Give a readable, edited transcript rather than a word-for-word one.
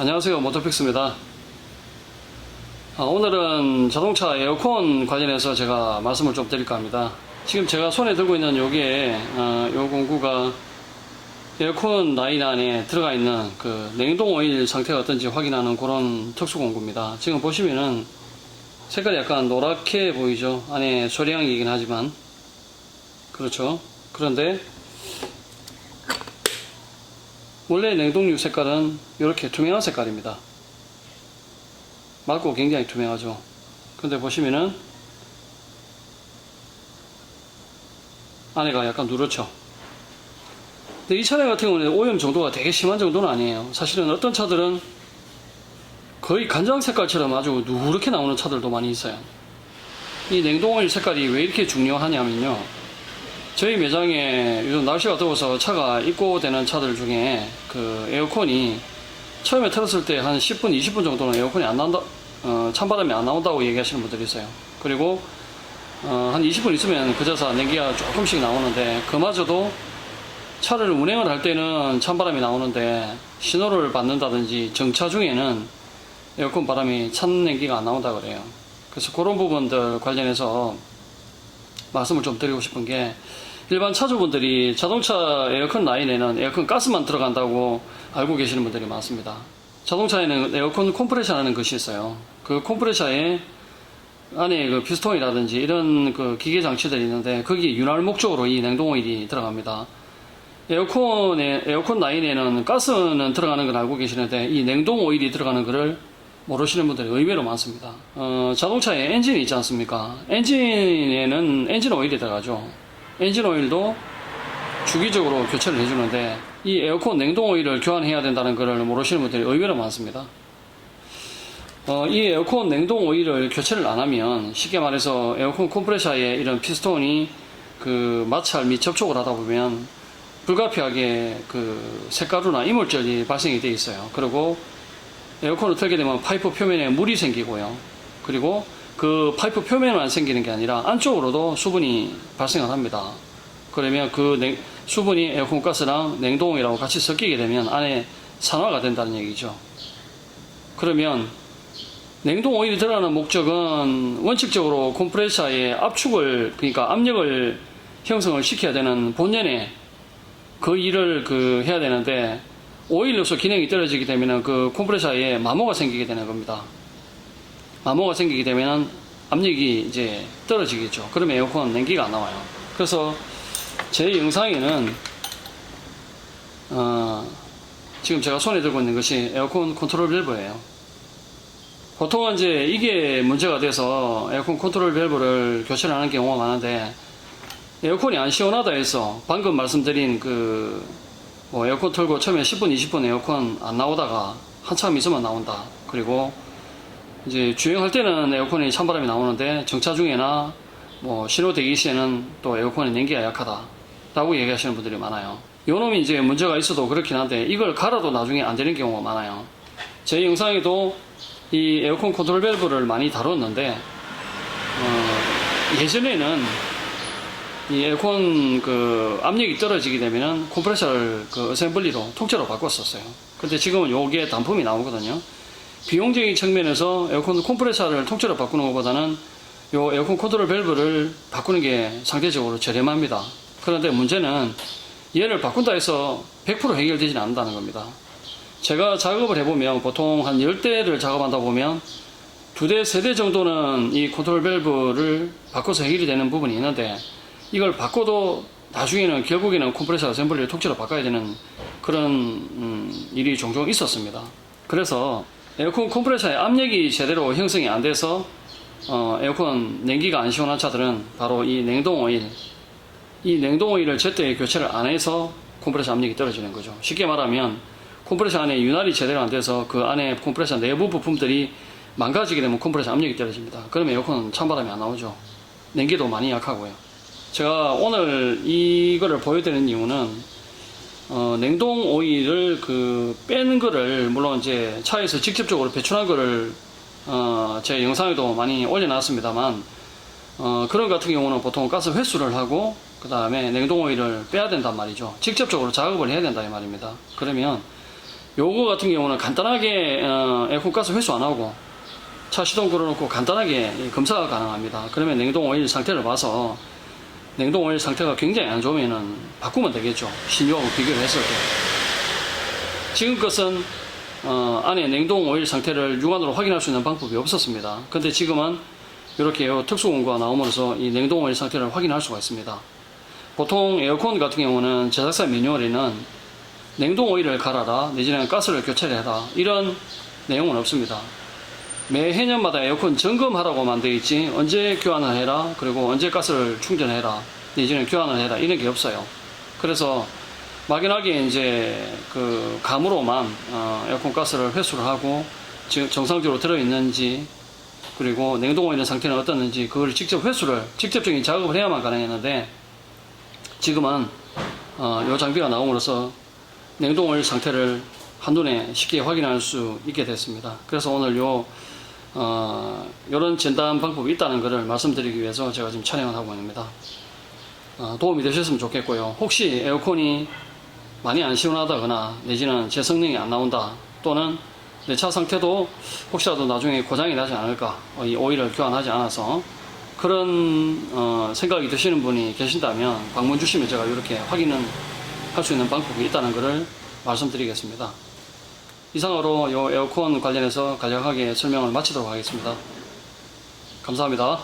안녕하세요, 모터픽스입니다. 오늘은 자동차 에어컨 관련해서 제가 말씀을 좀 드릴까 합니다. 지금 제가 손에 들고 있는 요게 요 공구가 에어컨 라인 안에 들어가 있는 그 냉동 오일 상태가 어떤지 확인하는 그런 특수 공구입니다. 지금 보시면은 색깔이 약간 노랗게 보이죠. 안에 소량이긴 하지만 그렇죠. 그런데 원래 냉동유 색깔은 이렇게 투명한 색깔입니다. 맑고 굉장히 투명하죠. 근데 보시면은 안에가 약간 누렇죠. 근데 이 차량 같은 경우는 오염 정도가 되게 심한 정도는 아니에요. 사실은 어떤 차들은 거의 간장 색깔처럼 아주 누렇게 나오는 차들도 많이 있어요. 이 냉동오일 색깔이 왜 이렇게 중요하냐면요, 저희 매장에 요즘 날씨가 더워서 차가 입고되는 차들 중에 그 에어컨이 처음에 틀었을 때 한 10분, 20분 정도는 에어컨이 안 나온다, 찬바람이 안 나온다고 얘기하시는 분들이 있어요. 그리고 한 20분 있으면 그저서 냉기가 조금씩 나오는데, 그마저도 차를 운행을 할 때는 찬바람이 나오는데 신호를 받는다든지 정차 중에는 에어컨 바람이 찬 냉기가 안 나온다 그래요. 그래서 그런 부분들 관련해서 말씀을 좀 드리고 싶은 게, 일반 차주분들이 자동차 에어컨 라인에는 에어컨 가스만 들어간다고 알고 계시는 분들이 많습니다. 자동차에는 에어컨 컴프레셔라는 것이 있어요. 그 컴프레셔에 안에 그 피스톤이라든지 이런 그 기계 장치들이 있는데, 거기 윤활 목적으로 이 냉동오일이 들어갑니다. 에어컨 라인에는 가스는 들어가는 걸 알고 계시는데, 이 냉동오일이 들어가는 것을 모르시는 분들이 의외로 많습니다. 자동차에 엔진이 있지 않습니까? 엔진에는 엔진 오일이 들어가죠. 엔진 오일도 주기적으로 교체를 해주는데, 이 에어컨 냉동 오일을 교환해야 된다는 것을 모르시는 분들이 의외로 많습니다. 이 에어컨 냉동 오일을 교체를 안 하면, 쉽게 말해서 에어컨 컴프레셔에 이런 피스톤이 그 마찰 및 접촉을 하다 보면 불가피하게 그 색가루나 이물질이 발생이 되어 있어요. 그리고 에어컨을 틀게 되면 파이프 표면에 물이 생기고요. 그리고 그 파이프 표면만 생기는 게 아니라 안쪽으로도 수분이 발생을 합니다. 그러면 그 수분이 에어컨 가스랑 냉동이라고 같이 섞이게 되면 안에 산화가 된다는 얘기죠. 그러면 냉동 오일이 들어가는 목적은 원칙적으로 컴프레셔의 압축을, 그러니까 압력을 형성을 시켜야 되는 본연의 그 일을 해야 되는데, 오일로서 기능이 떨어지게 되면 그 컴프레셔에 마모가 생기게 되는 겁니다. 마모가 생기게 되면 압력이 이제 떨어지겠죠. 그러면 에어컨 냉기가 안 나와요. 그래서 제 영상에는 지금 제가 손에 들고 있는 것이 에어컨 컨트롤 밸브예요. 보통은 이제 이게 문제가 돼서 에어컨 컨트롤 밸브를 교체를 하는 경우가 많은데, 에어컨이 안 시원하다 해서 방금 말씀드린 에어컨 틀고 처음에 10분, 20분 에어컨 안 나오다가 한참 있으면 나온다. 그리고 이제 주행할 때는 에어컨이 찬바람이 나오는데 정차 중에나 신호 대기 시에는 또 에어컨의 냉기가 약하다 라고 얘기하시는 분들이 많아요. 요놈이 이제 문제가 있어도 그렇긴 한데, 이걸 갈아도 나중에 안 되는 경우가 많아요. 제 영상에도 이 에어컨 컨트롤 밸브를 많이 다뤘는데, 예전에는 이 에어컨 압력이 떨어지게 되면은 컴프레셔를 어셈블리로 통째로 바꿨었어요. 근데 지금은 요게 단품이 나오거든요. 비용적인 측면에서 에어컨 컴프레셔를 통째로 바꾸는 것보다는 요 에어컨 컨트롤 밸브를 바꾸는 게 상대적으로 저렴합니다. 그런데 문제는 얘를 바꾼다 해서 100% 해결되지는 않는다는 겁니다. 제가 작업을 해보면 보통 한 10대를 작업한다 보면 2대, 3대 정도는 이 컨트롤 밸브를 바꿔서 해결이 되는 부분이 있는데, 이걸 바꿔도 나중에는 결국에는 컴프레셔 어셈블리를 통째로 바꿔야 되는 그런 일이 종종 있었습니다. 그래서 에어컨 컴프레셔의 압력이 제대로 형성이 안 돼서 에어컨 냉기가 안 시원한 차들은 바로 이 냉동 오일을 제때 교체를 안 해서 컴프레셔 압력이 떨어지는 거죠. 쉽게 말하면 컴프레셔 안에 윤활이 제대로 안 돼서 그 안에 컴프레셔 내부 부품들이 망가지게 되면 컴프레셔 압력이 떨어집니다. 그러면 에어컨 찬바람이 안 나오죠. 냉기도 많이 약하고요. 제가 오늘 이거를 보여드리는 이유는 냉동 오일을 빼는 거를, 물론 이제 차에서 직접적으로 배출한 거를 제 영상에도 많이 올려놨습니다만, 그런 같은 경우는 보통 가스 회수를 하고 그 다음에 냉동 오일을 빼야 된단 말이죠. 직접적으로 작업을 해야 된다 이 말입니다. 그러면 요거 같은 경우는 간단하게 에어컨 가스 회수 안 하고 차 시동 걸어놓고 간단하게 검사가 가능합니다. 그러면 냉동 오일 상태를 봐서 냉동 오일 상태가 굉장히 안 좋으면은 바꾸면 되겠죠. 신유하고 비교를 했을 때. 지금 것은 안에 냉동 오일 상태를 육안으로 확인할 수 있는 방법이 없었습니다. 근데 지금은 이렇게 특수 공구가 나옴으로써 이 냉동 오일 상태를 확인할 수가 있습니다. 보통 에어컨 같은 경우는 제작사 매뉴얼에는 냉동 오일을 갈아라 내지는 가스를 교체를 해라 이런 내용은 없습니다. 매 해년마다 에어컨 점검하라고만 되어 있지 언제 교환을 해라 그리고 언제 가스를 충전해라 내지는 교환을 해라 이런 게 없어요. 그래서 막연하게 이제 그 감으로만 에어컨 가스를 회수를 하고 정상적으로 들어있는지 그리고 냉동 오일의 상태는 어떻는지 그걸 직접적인 작업을 해야만 가능했는데 지금은 이 장비가 나옴으로써 냉동 오일 상태를 한눈에 쉽게 확인할 수 있게 됐습니다. 그래서 오늘 이런 진단 방법이 있다는 것을 말씀드리기 위해서 제가 지금 촬영을 하고 있습니다. 도움이 되셨으면 좋겠고요. 혹시 에어컨이 많이 안 시원하다거나 내지는 제 성능이 안 나온다 또는 내 차 상태도 혹시라도 나중에 고장이 나지 않을까 이 오일을 교환하지 않아서 그런 생각이 드시는 분이 계신다면 방문 주시면 제가 이렇게 확인을 할 수 있는 방법이 있다는 것을 말씀드리겠습니다. 이상으로 이 에어컨 관련해서 간략하게 설명을 마치도록 하겠습니다. 감사합니다.